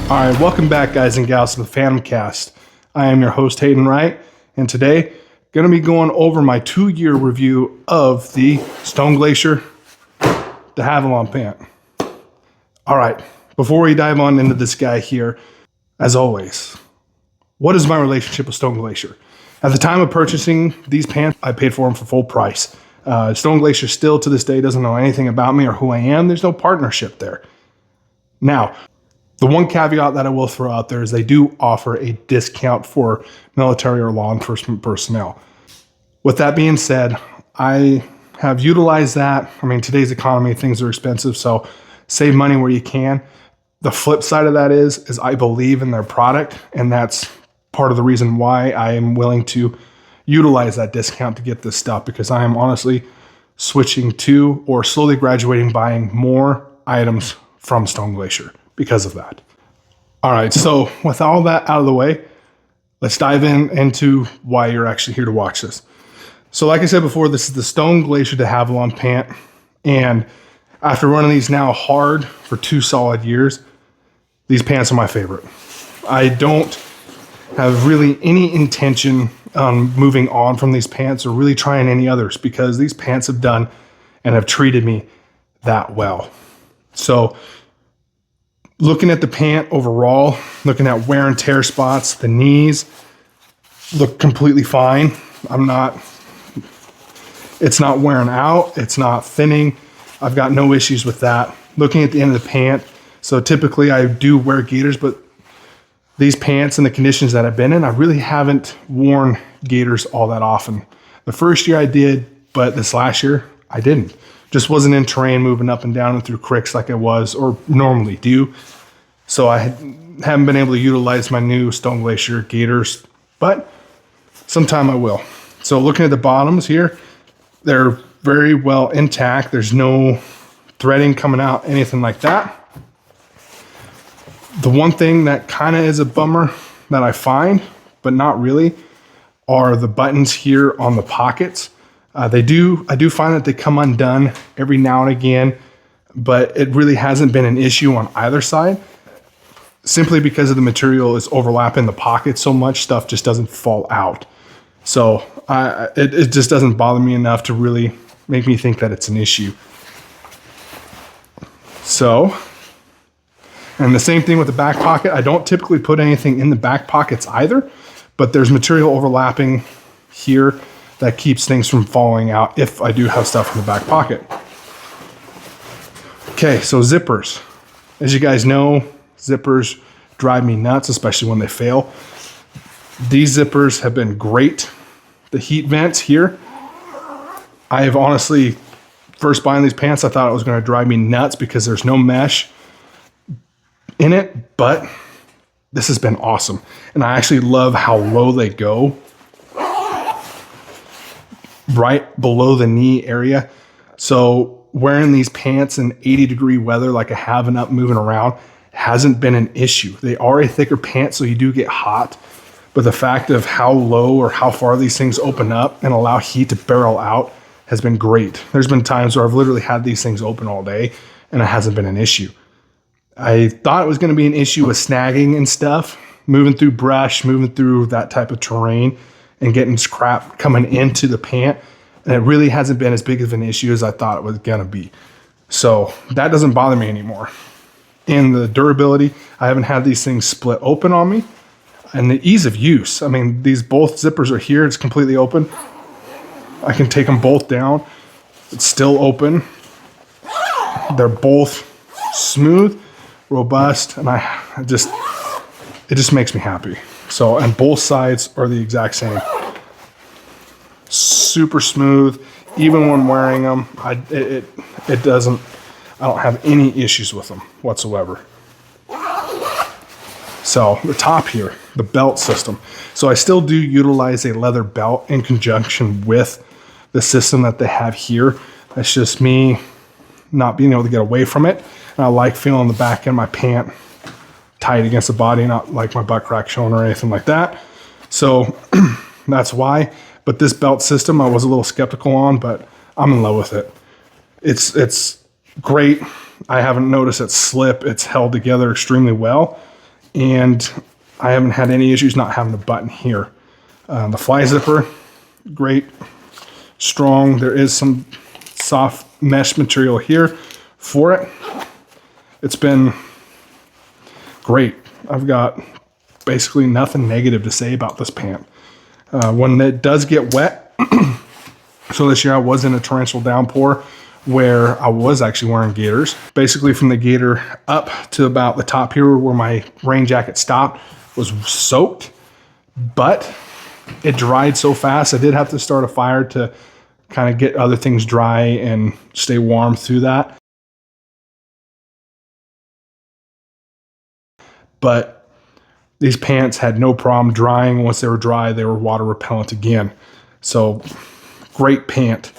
All right, welcome back, guys and gals, to the Phantom Cast. I am your host, Hayden Wright, and today, going to be going over my 2-year review of the Stone Glacier, the Havilland Pant. All right, before we dive on into this guy here, as always, what is my relationship with Stone Glacier? At the time of purchasing these pants, I paid for them for full price. Stone Glacier still to this day doesn't know anything about me or who I am. There's no partnership there. Now, the one caveat that I will throw out there is they do offer a discount for military or law enforcement personnel. With that being said, I have utilized that. I mean, today's economy, things are expensive, so save money where you can. The flip side of that is I believe in their product, and that's part of the reason why I am willing to utilize that discount to get this stuff, because I am honestly switching to or slowly graduating buying more items from Stone Glacier because of that. All right, so with all that out of the way, let's dive into why you're actually here to watch this. So like I said before, this is the Stone Glacier de Havilland Pant, and after running these now hard for 2 solid years, these pants are my favorite. I don't have really any intention on moving on from these pants or really trying any others, because these pants have done and have treated me that well. So looking at the pant overall, looking at wear and tear spots, the knees look completely fine. It's not wearing out. It's not thinning. I've got no issues with that. Looking at the end of the pant, so typically I do wear gaiters, but these pants and the conditions that I've been in, I really haven't worn gaiters all that often. The first year I did, but this last year I didn't. Just wasn't in terrain moving up and down and through creeks like I was or normally do. So I haven't been able to utilize my new Stone Glacier gaiters, but sometime I will. So looking at the bottoms here, they're very well intact. There's no threading coming out, anything like that. The one thing that kind of is a bummer that I find, but not really, are the buttons here on the pockets. I do find that they come undone every now and again, but it really hasn't been an issue on either side, simply because of the material is overlapping the pocket so much, stuff just doesn't fall out. So it just doesn't bother me enough to really make me think that it's an issue. So, and the same thing with the back pocket. I don't typically put anything in the back pockets either, but there's material overlapping here that keeps things from falling out if I do have stuff in the back pocket. Okay, so zippers. As you guys know, zippers drive me nuts, especially when they fail. These zippers have been great. The heat vents here, I have honestly, first buying these pants, I thought it was going to drive me nuts because there's no mesh in it, but this has been awesome. And I actually love how low they go, right below the knee area. So wearing these pants in 80-degree weather like I have and up moving around hasn't been an issue. They are a thicker pant, so you do get hot, but the fact of how low or how far these things open up and allow heat to barrel out has been great. There's been times where I've literally had these things open all day and it hasn't been an issue. I thought it was going to be an issue with snagging and stuff, moving through brush, moving through that type of terrain and getting scrap coming into the pant. And it really hasn't been as big of an issue as I thought it was going to be. So that doesn't bother me anymore. And the durability, I haven't had these things split open on me. And the ease of use. I mean, these both zippers are here. It's completely open. I can take them both down. It's still open. They're both smooth, robust, and it just makes me happy. So, and both sides are the exact same. Super smooth. Even when wearing them, I don't have any issues with them whatsoever. So the top here, the belt system. So I still do utilize a leather belt in conjunction with the system that they have here. That's just me not being able to get away from it. And I like feeling the back end of my pant tight against the body, not like my butt crack showing or anything like that. So that's why. But this belt system I was a little skeptical on, but I'm in love with it. It's great. I haven't noticed it slip. It's held together extremely well. and I haven't had any issues not having a button here. The fly zipper, great, strong. There is some soft mesh material here for it. It's been great. I've got basically nothing negative to say about this pant. When it does get wet, so this year I was in a torrential downpour where I was actually wearing gaiters. Basically from the gaiter up to about the top here where my rain jacket stopped was soaked, but it dried so fast I did have to start a fire to kind of get other things dry and stay warm through that. But these pants had no problem drying. Once they were dry, they were water repellent again. So great pant.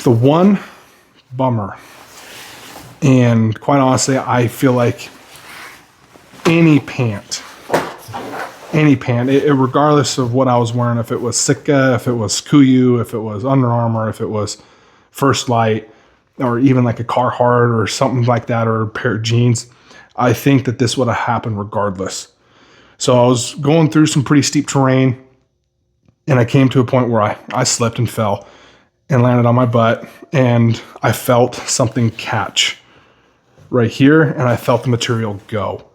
The one bummer, and quite honestly, I feel like any pant, regardless of what I was wearing, if it was Sitka, if it was Kuiu, if it was Under Armour, if it was First Light, or even like a Carhartt or something like that, or a pair of jeans, I think that this would have happened regardless. So I was going through some pretty steep terrain, and I came to a point where I slipped and fell and landed on my butt, and I felt something catch right here, and I felt the material go.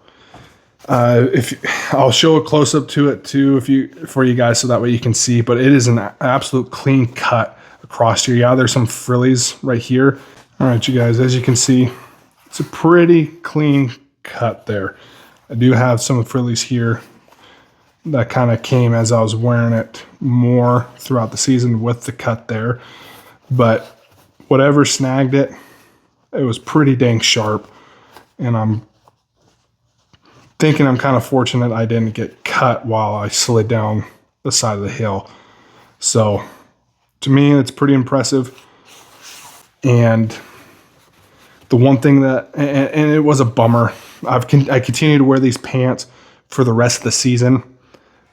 I'll show a close up to it too, for you guys, so that way you can see. But it is an absolute clean cut across here. Yeah, there's some frillies right here. All right, you guys, as you can see, it's a pretty clean cut there. I do have some frillies here that kind of came as I was wearing it more throughout the season with the cut there. But whatever snagged it, it was pretty dang sharp. And I'm thinking I'm kind of fortunate I didn't get cut while I slid down the side of the hill. So to me, it's pretty impressive. And the one thing that, and it was a bummer, I continue to wear these pants for the rest of the season,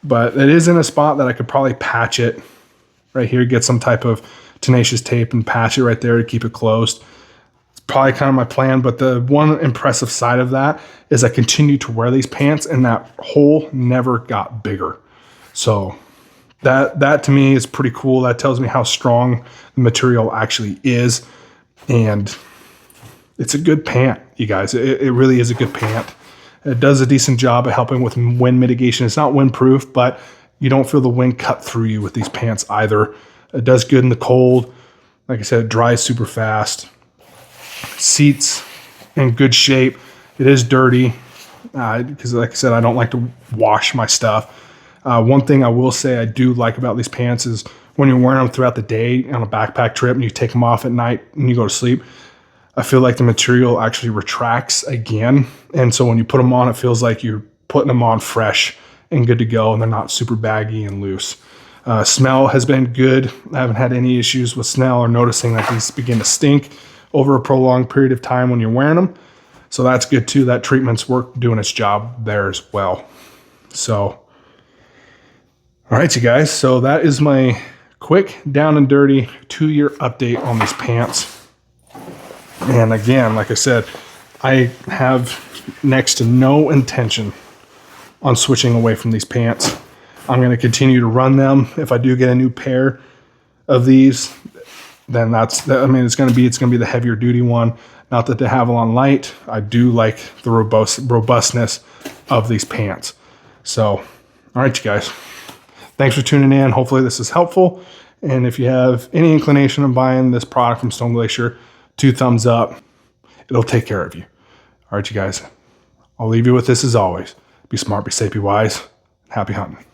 but it is in a spot that I could probably patch it right here, get some type of tenacious tape and patch it right there to keep it closed. It's probably kind of my plan, but the one impressive side of that is I continue to wear these pants and that hole never got bigger. So that to me is pretty cool. That tells me how strong the material actually is. And it's a good pant, you guys. It really is a good pant. It does a decent job of helping with wind mitigation. It's not windproof, but you don't feel the wind cut through you with these pants either. It does good in the cold. Like I said, it dries super fast. Seats in good shape. It is dirty because, like I said, I don't like to wash my stuff. One thing I will say I do like about these pants is when you're wearing them throughout the day on a backpack trip and you take them off at night and you go to sleep, I feel like the material actually retracts again. And so when you put them on, it feels like you're putting them on fresh and good to go, and they're not super baggy and loose. Smell has been good. I haven't had any issues with smell or noticing that these begin to stink over a prolonged period of time when you're wearing them. So that's good too. That treatment's doing its job there as well. So, all right, you guys. So that is my quick down and dirty 2-year update on these pants. And again, like I said, I have next to no intention on switching away from these pants. I'm going to continue to run them. If I do get a new pair of these, then it's going to be the heavier duty one. Not that the Havilland Light, I do like the robustness of these pants. So, all right, you guys. Thanks for tuning in. Hopefully this is helpful. And if you have any inclination of buying this product from Stone Glacier, 2 thumbs up. It'll take care of you. All right, you guys. I'll leave you with this as always. Be smart, be safe, be wise. Happy hunting.